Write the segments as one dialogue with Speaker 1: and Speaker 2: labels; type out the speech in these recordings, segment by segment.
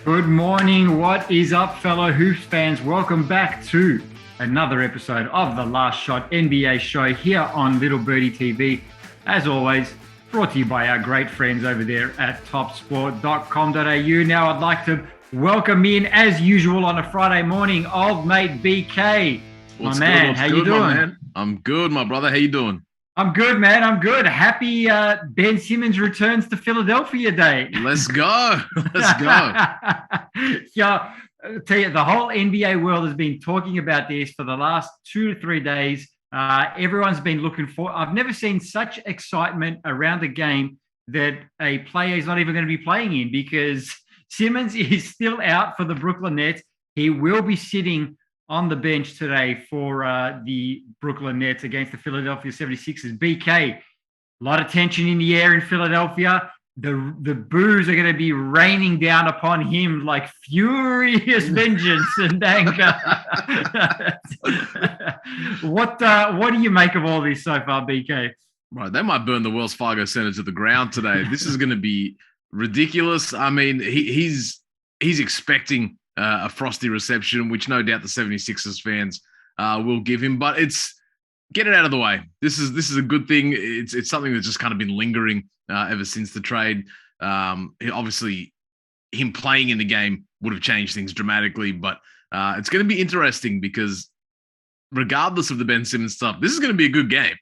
Speaker 1: Good morning. What is up, fellow Hoops fans? Welcome back to another episode of The Last Shot NBA show here on Little Birdie TV. As always, brought to you by our great friends over there at topsport.com.au. Now, I'd like to welcome in, as usual, on a Friday morning, old mate BK.
Speaker 2: What's
Speaker 1: my man,
Speaker 2: good?
Speaker 1: how you doing?
Speaker 2: Man? I'm good, my brother. How you doing?
Speaker 1: I'm good, man. I'm good. Happy Ben Simmons returns to Philadelphia Day.
Speaker 2: Let's go. Let's go.
Speaker 1: Yeah, I'll tell you, the whole NBA world has been talking about this for the last 2 to 3 days. Everyone's been looking for. I've never seen such excitement around a game that a player is not even going to be playing in, because Simmons is still out for the Brooklyn Nets. He will be sitting on the bench today for the Brooklyn Nets against the Philadelphia 76ers. BK, a lot of tension in the air in Philadelphia. The boos are going to be raining down upon him like furious vengeance and anger. What do you make of all this so far, BK?
Speaker 2: Right, they might burn the Wells Fargo Center to the ground today. This is going to be ridiculous. I mean, he's expecting a frosty reception, which no doubt the 76ers fans will give him. But get it out of the way. This is a good thing. It's something that's just kind of been lingering ever since the trade. Obviously, him playing in the game would have changed things dramatically. But it's going to be interesting because regardless of the Ben Simmons stuff, this is going to be a good game.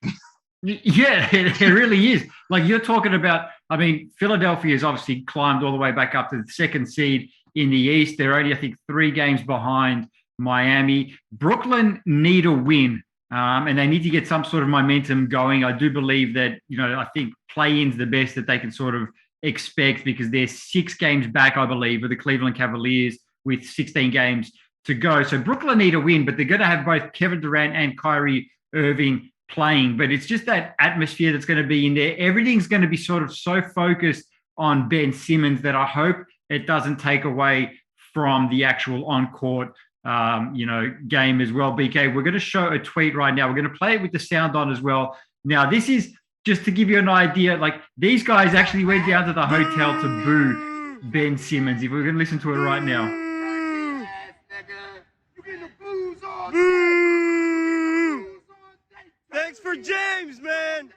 Speaker 1: Yeah, it really is. Like you're talking about, I mean, Philadelphia has obviously climbed all the way back up to the second seed in the East. They're only, I think, 3 games behind Miami. Brooklyn need a win, and they need to get some sort of momentum going. I do believe that, I think play-in's the best that they can sort of expect, because they're 6 games back, I believe, of the Cleveland Cavaliers with 16 games to go. So Brooklyn need a win, but they're going to have both Kevin Durant and Kyrie Irving playing. But it's just that atmosphere that's going to be in there. Everything's going to be sort of so focused on Ben Simmons that I hope it doesn't take away from the actual on-court, game as well. BK, we're going to show a tweet right now. We're going to play it with the sound on as well. Now, this is just to give you an idea. Like, these guys actually went down to the hotel to boo Ben Simmons. If we're going to listen to it right now.
Speaker 3: Thanks for James, man.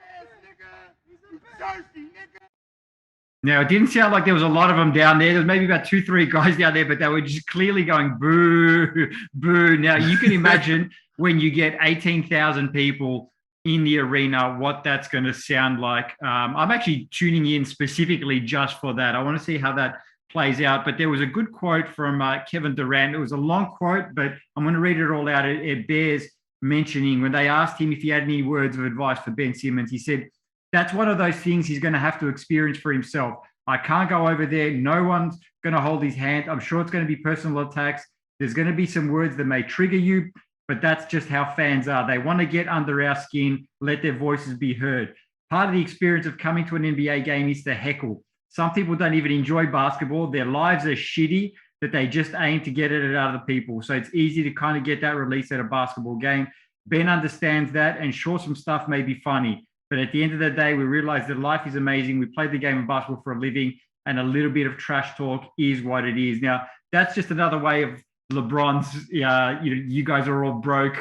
Speaker 1: Now, it didn't sound like there was a lot of them down there. There was maybe about 2-3 guys down there, but they were just clearly going boo, boo. Now, you can imagine when you get 18,000 people in the arena, what that's going to sound like. I'm actually tuning in specifically just for that. I want to see how that plays out. But there was a good quote from Kevin Durant. It was a long quote, but I'm going to read it all out. It bears mentioning when they asked him if he had any words of advice for Ben Simmons. He said, "That's one of those things he's going to have to experience for himself. I can't go over there. No one's going to hold his hand. I'm sure it's going to be personal attacks. There's going to be some words that may trigger you, but that's just how fans are. They want to get under our skin, let their voices be heard. Part of the experience of coming to an NBA game is to heckle. Some people don't even enjoy basketball. Their lives are shitty, that they just aim to get it out of the people. So it's easy to kind of get that release at a basketball game. Ben understands that, and sure, some stuff may be funny. But at the end of the day, we realize that life is amazing. We play the game of basketball for a living, and a little bit of trash talk is what it is." Now, that's just another way of LeBron's, you guys are all broke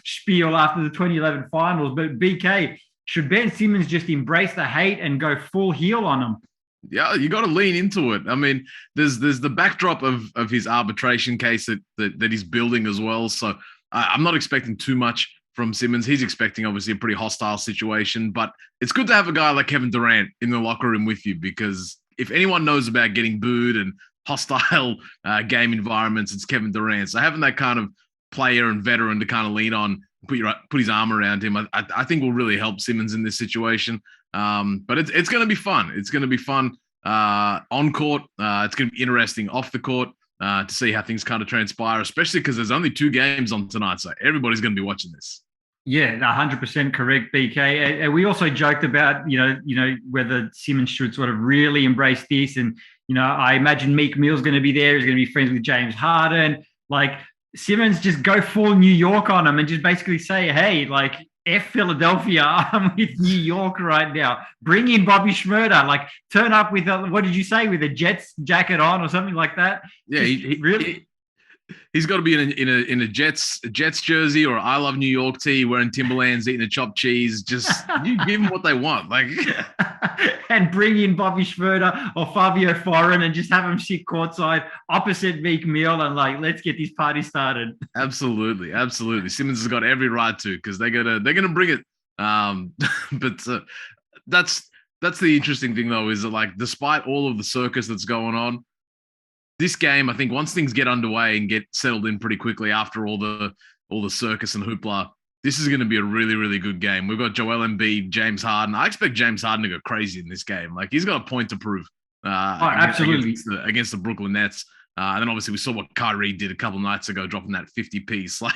Speaker 1: spiel after the 2011 finals. But BK, should Ben Simmons just embrace the hate and go full heel on him?
Speaker 2: Yeah, you got to lean into it. I mean, there's the backdrop of his arbitration case that he's building as well. So I'm not expecting too much from Simmons. He's expecting obviously a pretty hostile situation, but it's good to have a guy like Kevin Durant in the locker room with you, because if anyone knows about getting booed and hostile game environments, it's Kevin Durant. So having that kind of player and veteran to kind of lean on, put his arm around him, I think will really help Simmons in this situation. But it's going to be fun. It's going to be fun on court. It's going to be interesting off the court to see how things kind of transpire, especially because there's only 2 games on tonight. So everybody's going to be watching this.
Speaker 1: Yeah, 100% correct, BK. And we also joked about, whether Simmons should sort of really embrace this and, I imagine Meek Mill's going to be there. He's going to be friends with James Harden. Like Simmons, just go full New York on him and just basically say, hey, like F Philadelphia, I'm with New York right now. Bring in Bobby Schmurder. Like turn up with what did you say, with a Jets jacket on or something like that?
Speaker 2: Yeah, he's got to be in a Jets jersey or I Love New York tee, wearing Timberlands, eating a chopped cheese. Just you give them what they want, like,
Speaker 1: and bring in Bobby Schmurder or Fabio Foreign and just have them sit courtside opposite Meek Mill and like, let's get this party started.
Speaker 2: Absolutely. Simmons has got every right to, because they're gonna bring it. But that's the interesting thing though, is that like despite all of the circus that's going on, this game, I think once things get underway and get settled in pretty quickly after all the circus and hoopla, this is going to be a really, really good game. We've got Joel Embiid, James Harden. I expect James Harden to go crazy in this game. Like he's got a point to prove.
Speaker 1: Absolutely.
Speaker 2: Against the Brooklyn Nets. And then obviously we saw what Kyrie did a couple nights ago, dropping that 50 piece. Like,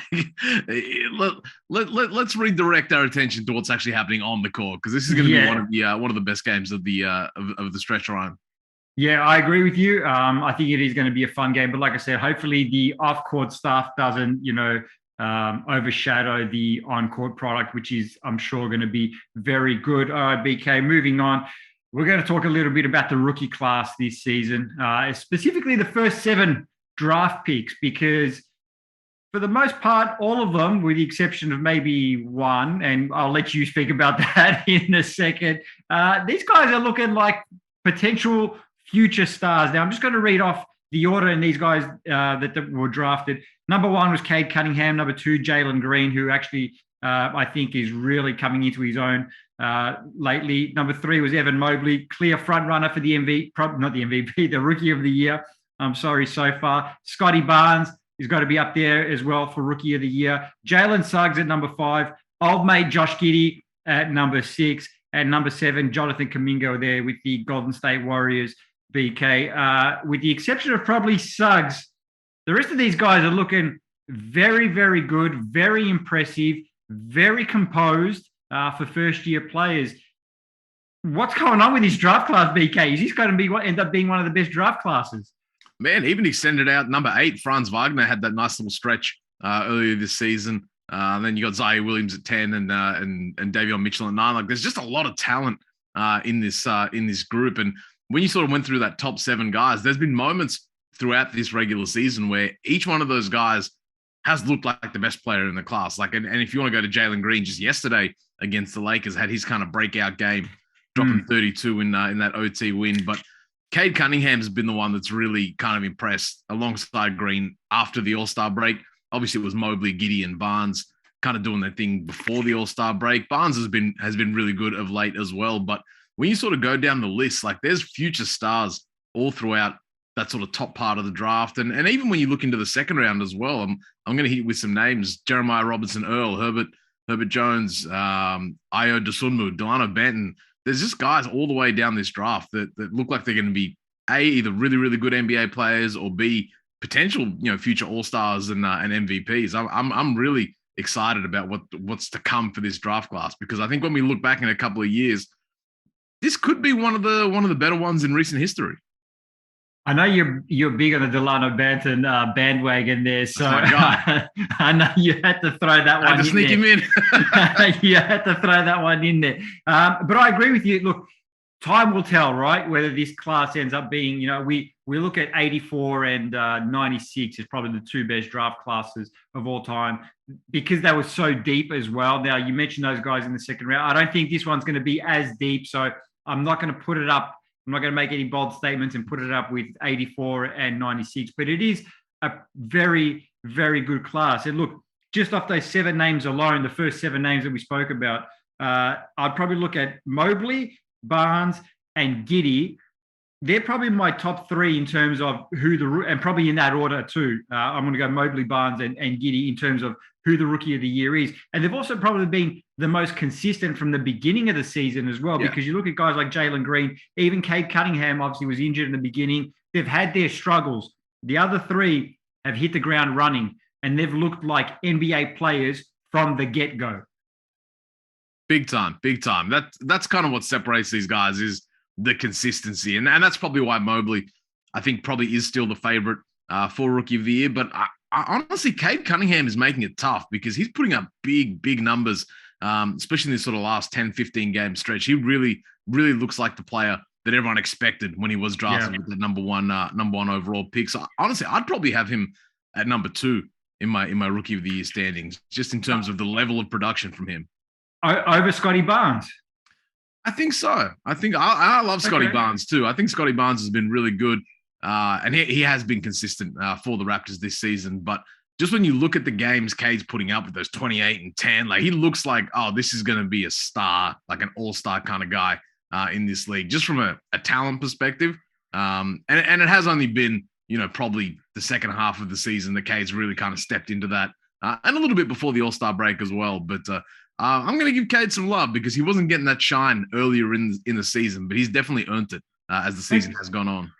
Speaker 2: let's redirect our attention to what's actually happening on the court, because this is going to be one of the best games of the stretch run.
Speaker 1: Yeah, I agree with you. I think it is going to be a fun game, but like I said, hopefully the off-court stuff doesn't, overshadow the on-court product, which is, I'm sure, going to be very good. All right, BK, moving on. We're going to talk a little bit about the rookie class this season, specifically the first 7 draft picks, because for the most part, all of them, with the exception of maybe one, and I'll let you speak about that in a second, these guys are looking like potential future stars. Now, I'm just going to read off the order in these guys that were drafted. Number 1 was Cade Cunningham. Number 2, Jalen Green, who actually I think is really coming into his own lately. Number 3 was Evan Mobley, clear front runner for the the Rookie of the Year. I'm sorry, so far. Scotty Barnes has got to be up there as well for Rookie of the Year. Jalen Suggs at number 5. Old mate Josh Giddey at number 6. And number 7, Jonathan Kuminga there with the Golden State Warriors. BK, with the exception of probably Suggs, the rest of these guys are looking very, very good, very impressive, very composed for first-year players. What's going on with this draft class, BK? Is this going to end up being one of the best draft classes?
Speaker 2: Man, even extended out. Number 8, Franz Wagner had that nice little stretch earlier this season. Then you got Zaire Williams at 10 and Davion Mitchell at 9. Like, there's just a lot of talent in this group. And when you sort of went through that top 7 guys, there's been moments throughout this regular season where each one of those guys has looked like the best player in the class. Like, and if you want to go to Jalen Green, just yesterday against the Lakers, had his kind of breakout game, dropping 32 in that OT win. But Cade Cunningham's been the one that's really kind of impressed alongside Green after the All-Star break. Obviously, it was Mobley, Giddey, and Barnes kind of doing their thing before the All-Star break. Barnes has been really good of late as well. But when you sort of go down the list, like there's future stars all throughout that sort of top part of the draft. And even when you look into the second round as well, I'm going to hit you with some names: Jeremiah Robinson-Earl, Herbert Jones, Ayo Dosunmu, Delano Benton. There's just guys all the way down this draft that look like they're going to be A, either really, really good NBA players, or B, potential, future All-Stars and MVPs. I'm really excited about what's to come for this draft class, because I think when we look back in a couple of years, this could be one of the better ones in recent history.
Speaker 1: I know you're big on the Delano Benton bandwagon there, so I know you had to throw that one in there. I had to sneak him in. You had to throw that one in there. But I agree with you. Look, time will tell, right, whether this class ends up being, we look at 84 and 96 as probably the 2 best draft classes of all time, because they were so deep as well. Now, you mentioned those guys in the second round. I don't think this one's going to be as deep, so I'm not going to put it up. I'm not going to make any bold statements and put it up with 84 and 96, but it is a very, very good class. And look, just off those 7 names alone, the first 7 names that we spoke about, I'd probably look at Mobley, Barnes, and Giddey. They're probably my top 3 in terms of and probably in that order too. I'm going to go Mobley, Barnes, and Giddey in terms of who the Rookie of the Year is. And they've also probably been the most consistent from the beginning of the season as well, because you look at guys like Jalen Green, even Cade Cunningham obviously was injured in the beginning. They've had their struggles. The other 3 have hit the ground running, and they've looked like NBA players from the get-go.
Speaker 2: Big time. That's kind of what separates these guys, is the consistency. And that's probably why Mobley I think probably is still the favorite for Rookie of the Year. But I honestly, Cade Cunningham is making it tough because he's putting up big numbers, especially in this sort of last 10, 15 game stretch. He really looks like the player that everyone expected when he was drafted with the number one overall pick. So honestly, I'd probably have him at number 2 in my Rookie of the Year standings, just in terms of the level of production from him.
Speaker 1: Over Scotty Barnes?
Speaker 2: I think so. I love Scotty Barnes too. I think Scotty Barnes has been really good, and he has been consistent for the Raptors this season. But just when you look at the games Cade's putting up with those 28 and 10, like he looks like, oh, this is going to be a star, like an all-star kind of guy in this league, just from a talent perspective. And it has only been, probably the second half of the season that Cade's really kind of stepped into that, and a little bit before the All-Star break as well. But I'm going to give Cade some love because he wasn't getting that shine earlier in the season, but he's definitely earned it as the season has gone on.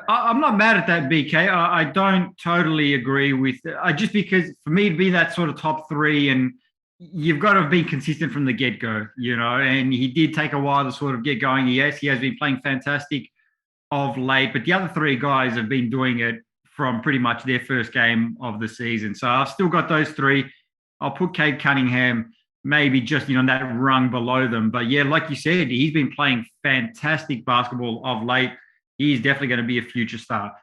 Speaker 1: I'm not mad at that, BK. I don't totally agree with just because for me to be that sort of top 3, and you've got to have been consistent from the get-go, and he did take a while to sort of get going. Yes, he has been playing fantastic of late, but the other 3 guys have been doing it from pretty much their first game of the season. So I've still got those 3. I'll put Cade Cunningham maybe just, that rung below them. But yeah, like you said, he's been playing fantastic basketball of late. He's definitely going to be a future star.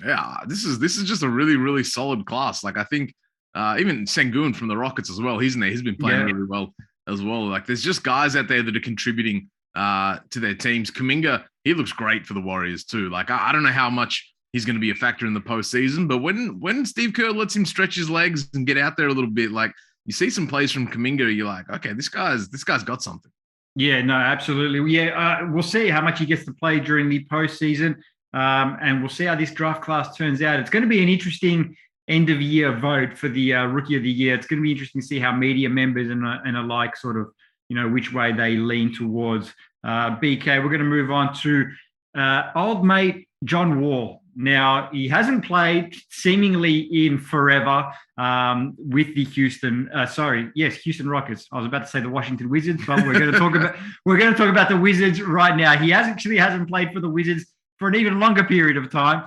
Speaker 2: Yeah, this is just a really solid class. Like I think even Sengun from the Rockets as well, he's in there. He's been playing really well as well. Like there's just guys out there that are contributing to their teams. Kuminga, he looks great for the Warriors too. Like I don't know how much he's going to be a factor in the postseason, but when Steve Kerr lets him stretch his legs and get out there a little bit, like you see some plays from Kuminga, you're like, okay, this guy's got something.
Speaker 1: Yeah, no, absolutely. Yeah, we'll see how much he gets to play during the postseason, and we'll see how this draft class turns out. It's going to be an interesting end-of-year vote for the Rookie of the Year. It's going to be interesting to see how media members and alike sort of, which way they lean towards. BK, we're going to move on to old mate John Wall. Now, he hasn't played seemingly in forever with the Houston Rockets. I was about to say the Washington Wizards, but we're going to talk about the Wizards right now. He hasn't played for the Wizards for an even longer period of time.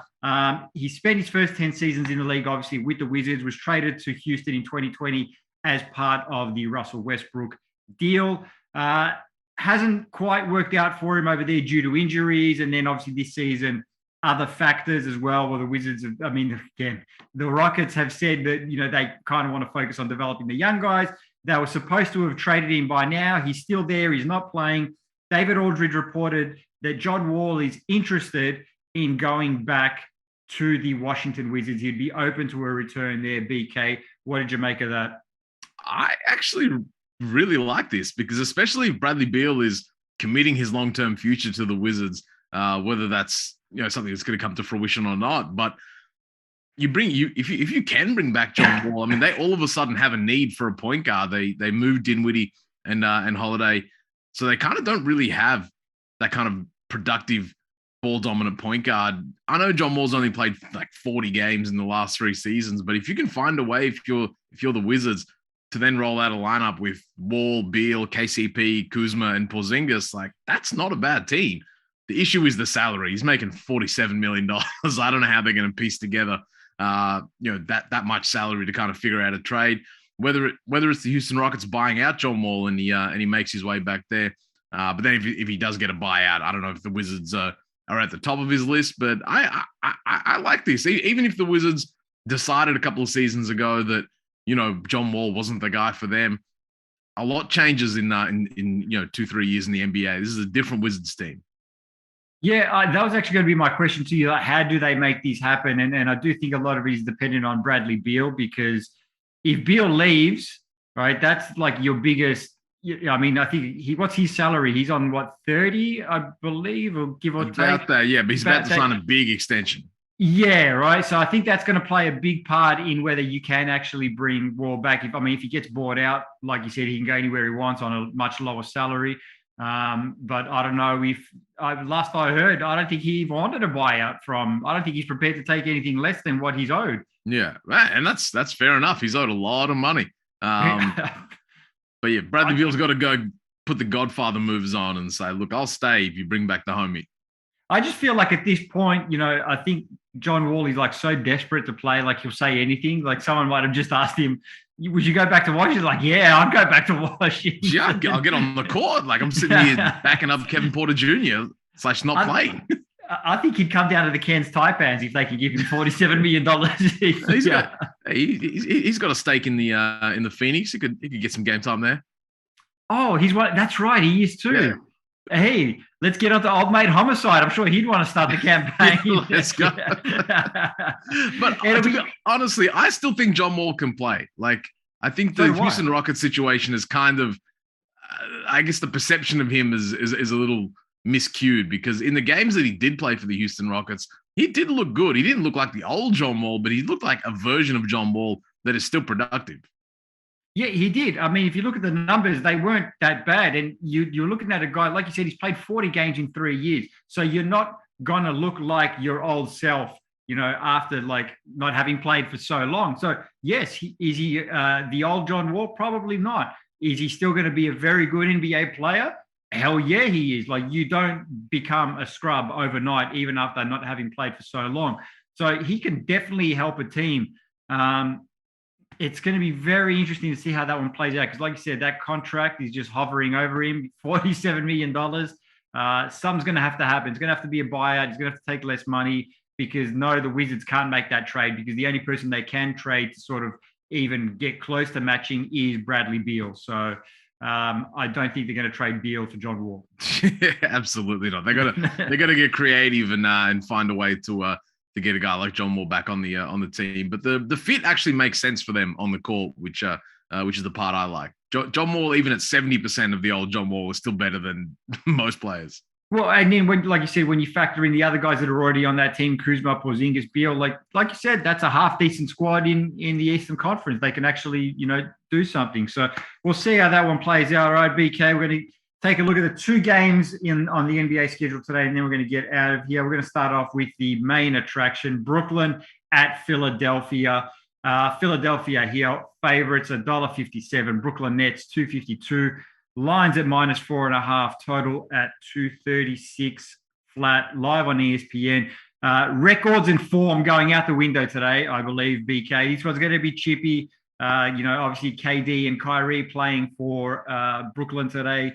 Speaker 1: He spent his first 10 seasons in the league, obviously, with the Wizards, was traded to Houston in 2020 as part of the Russell Westbrook deal. Hasn't quite worked out for him over there due to injuries, and then obviously this season, other factors as well. Well, the Wizards, the Rockets have said that, they kind of want to focus on developing the young guys. They were supposed to have traded him by now. He's still there. He's not playing. David Aldridge reported that John Wall is interested in going back to the Washington Wizards. He'd be open to a return there, BK. What did you make of that?
Speaker 2: I actually really like this because especially if Bradley Beal is committing his long-term future to the Wizards, whether that's something that's going to come to fruition or not. But if you can bring back John Wall, they all of a sudden have a need for a point guard. They moved Dinwiddie and Holiday, so they kind of don't really have that kind of productive ball dominant point guard. I know John Wall's only played like 40 games in the last 3 seasons, but if you can find a way, if you're the Wizards, to then roll out a lineup with Wall, Beal, KCP, Kuzma, and Porzingis, like that's not a bad team. The issue is the salary. He's making $47 million. I don't know how they're going to piece together, that much salary to kind of figure out a trade. Whether it's the Houston Rockets buying out John Wall and he makes his way back there, but then if he does get a buyout, I don't know if the Wizards are at the top of his list. But I like this. Even if the Wizards decided a couple of seasons ago that John Wall wasn't the guy for them, a lot changes in 2-3 years in the NBA. This is a different Wizards team.
Speaker 1: Yeah, that was actually going to be my question to you. Like, how do they make these happen? And I do think a lot of it is dependent on Bradley Beal, because if Beal leaves, right, that's like your biggest. I think what's his salary? He's on what, 30, I believe, or give or take.
Speaker 2: About that, yeah. But he's about to sign a big extension.
Speaker 1: Yeah, right. So I think that's going to play a big part in whether you can actually bring Wall back. If he gets bought out, like you said, he can go anywhere he wants on a much lower salary. But I don't know last I heard, I don't think he wanted a buyout I don't think he's prepared to take anything less than what he's owed.
Speaker 2: Yeah, right. And that's fair enough. He's owed a lot of money. But yeah, Bradley Beal's got to go put the Godfather moves on and say, look, I'll stay if you bring back the homie.
Speaker 1: I just feel like at this point, I think John Wall is like so desperate to play, like he'll say anything. Like someone might have just asked him, would you go back to Washington? Like, yeah, I'd go back to Washington.
Speaker 2: Yeah, I'll get on the court. Like I'm sitting here backing up Kevin Porter Jr. / not playing.
Speaker 1: I think he'd come down to the Cairns Taipans if they could give him $47 million.
Speaker 2: He's got a stake in the Phoenix. He could get some game time there.
Speaker 1: Oh, he's one. That's right. He is too. Yeah. Hey, let's get on to old mate Homicide. I'm sure he'd want to start the campaign.
Speaker 2: Let's go. But honestly, I still think John Wall can play. Like, I think the Houston Rockets situation is kind of, I guess the perception of him is a little miscued, because in the games that he did play for the Houston Rockets, he did look good. He didn't look like the old John Wall, but he looked like a version of John Wall that is still productive.
Speaker 1: Yeah, he did. I mean, if you look at the numbers, they weren't that bad. And you're looking at a guy, like you said, he's played 40 games in 3 years. So you're not going to look like your old self, after like not having played for so long. So yes, is he the old John Wall? Probably not. Is he still going to be a very good NBA player? Hell yeah, he is. Like, you don't become a scrub overnight, even after not having played for so long. So he can definitely help a team. It's going to be very interesting to see how that one plays out, because like you said, that contract is just hovering over him, $47 million. Something's going to have to happen. It's going to have to be a buyout. He's going to have to take less money, because no, the Wizards can't make that trade, because the only person they can trade to sort of even get close to matching is Bradley Beal. So I don't think they're going to trade Beal for John Wall.
Speaker 2: Absolutely not. They got to get creative and find a way to get a guy like John Wall back on the team. But the fit actually makes sense for them on the court, which is the part I like. John Wall, even at 70% of the old John Wall, is still better than most players.
Speaker 1: Well, and then like you said, when you factor in the other guys that are already on that team, Kuzma, Porzingis, Beal, like you said, that's a half decent squad in the Eastern Conference. They can actually, do something. So we'll see how that one plays out. All right, BK, we're going to take a look at the 2 games on the NBA schedule today, and then we're going to get out of here. We're going to start off with the main attraction, Brooklyn at Philadelphia. Philadelphia here, favorites $1.57. Brooklyn Nets $2.52. Lines at -4.5. Total at 236 flat. Live on ESPN. Records and form going out the window today, I believe, BK. This one's going to be chippy. Obviously KD and Kyrie playing for Brooklyn today.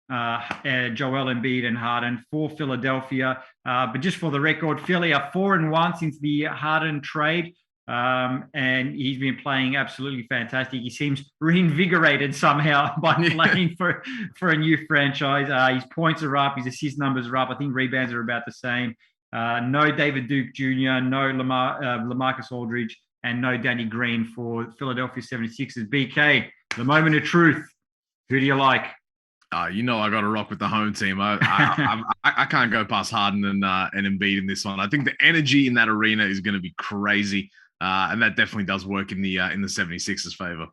Speaker 1: Joel Embiid and Harden for Philadelphia. But just for the record, Philly are 4-1 since the Harden trade. And he's been playing absolutely fantastic. He seems reinvigorated somehow by playing for a new franchise. His points are up, his assist numbers are up. I think rebounds are about the same. No David Duke Jr., no LaMarcus Aldridge, and no Danny Green for Philadelphia 76ers. BK, the moment of truth. Who do you like?
Speaker 2: I got to rock with the home team. I can't go past Harden and Embiid in this one. I think the energy in that arena is going to be crazy. And that definitely does work in the 76ers' favor.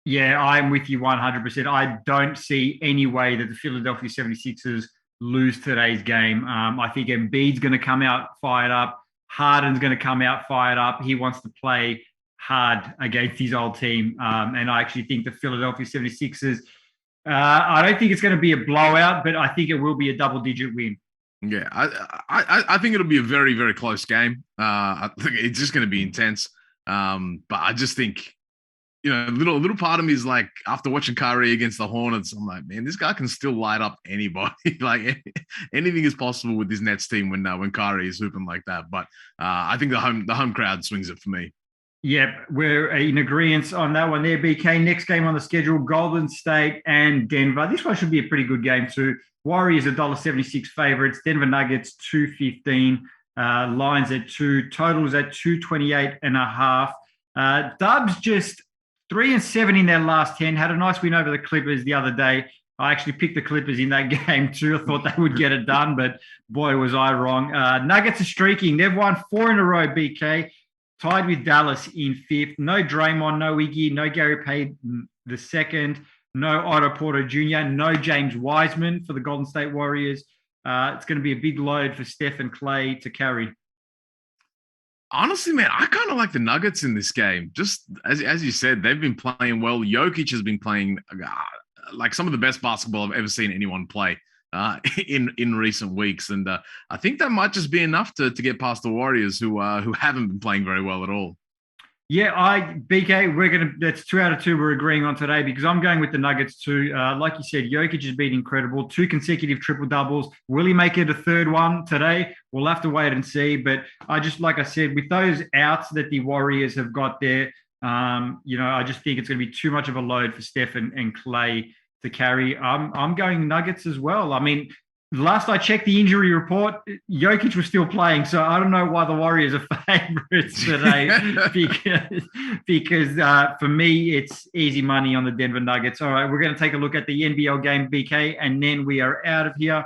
Speaker 1: Yeah, I'm with you 100%. I don't see any way that the Philadelphia 76ers lose today's game. I think Embiid's going to come out fired up. Harden's going to come out fired up. He wants to play hard against his old team. And I actually think the Philadelphia 76ers, I don't think it's going to be a blowout, but I think it will be a double-digit win.
Speaker 2: Yeah, I think it'll be a very, very close game. I think it's just going to be intense. But I just think, a little part of me is like, after watching Kyrie against the Hornets, I'm like, man, this guy can still light up anybody. Like anything is possible with this Nets team when Kyrie is hooping like that. But I think the home crowd swings it for me.
Speaker 1: Yep, we're in agreement on that one there, BK. Next game on the schedule, Golden State and Denver. This one should be a pretty good game too. Warriors $1.76 favorites. Denver Nuggets $2.15. Lines at 2. Totals at 228.5. Dubs just 3-7 in their last 10. Had a nice win over the Clippers the other day. I actually picked the Clippers in that game too. I thought they would get it done, but boy, was I wrong. Nuggets are streaking. They've won 4 in a row, BK. Tied with Dallas in 5th. No Draymond, no Iggy, no Gary Payton the second. No Otto Porter Jr., no James Wiseman for the Golden State Warriors. It's going to be a big load for Steph and Clay to carry.
Speaker 2: Honestly, man, I kind of like the Nuggets in this game. Just as you said, they've been playing well. Jokic has been playing like some of the best basketball I've ever seen anyone play in recent weeks, and I think that might just be enough to get past the Warriors, who haven't been playing very well at all.
Speaker 1: Yeah, BK, that's 2 out of 2 we're agreeing on today, because I'm going with the Nuggets too. Like you said, Jokic has been incredible. 2 consecutive triple doubles. Will he make it a third one today? We'll have to wait and see. But like I said, with those outs that the Warriors have got there, I just think it's going to be too much of a load for Steph and Clay to carry. I'm going Nuggets as well. I mean, last I checked the injury report, Jokic was still playing, so I don't know why the Warriors are favourites today. because for me, it's easy money on the Denver Nuggets. All right, we're going to take a look at the NBL game, BK, and then we are out of here.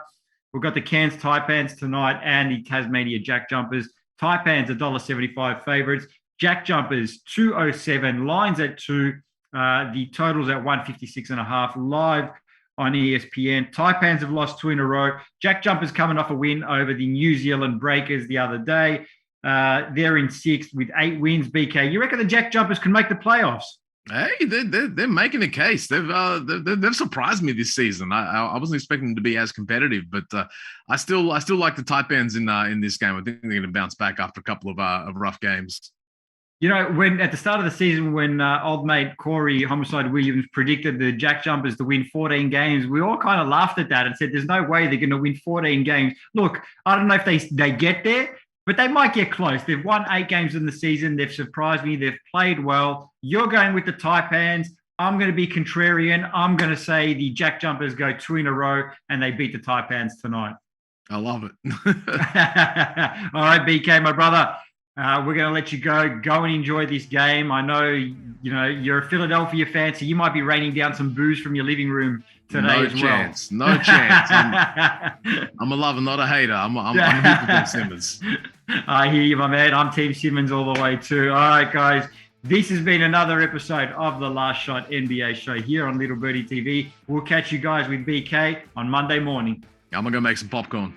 Speaker 1: We've got the Cairns Taipans tonight and the Tasmania Jackjumpers. Taipans $1.75 favourites. Jackjumpers 207. Lines at 2. The totals at 156.5 live on ESPN. Taipans have lost 2 in a row. Jackjumpers coming off a win over the New Zealand Breakers the other day. They're in 6th with 8 wins. BK, you reckon the Jackjumpers can make the playoffs?
Speaker 2: Hey, they're making a case. They've surprised me this season. I wasn't expecting them to be as competitive, but I still like the Taipans in this game. I think they're going to bounce back after a couple of rough games.
Speaker 1: When at the start of the season, when old mate Corey Homicide Williams predicted the Jackjumpers to win 14 games, we all kind of laughed at that and said, there's no way they're going to win 14 games. Look, I don't know if they get there, but they might get close. They've won 8 games in the season. They've surprised me. They've played well. You're going with the Taipans. I'm going to be contrarian. I'm going to say the Jackjumpers go 2 in a row and they beat the Taipans tonight.
Speaker 2: I love it.
Speaker 1: All right, BK, my brother. We're going to let you go. Go and enjoy this game. I know, you're a Philadelphia fan, so you might be raining down some booze from your living room today as well.
Speaker 2: No chance. I'm a lover, not a hater. I'm here for Ben Simmons.
Speaker 1: I hear you, my man. I'm Team Simmons all the way too. All right, guys. This has been another episode of the Last Shot NBA show here on Little Birdie TV. We'll catch you guys with BK on Monday morning.
Speaker 2: I'm going to go make some popcorn.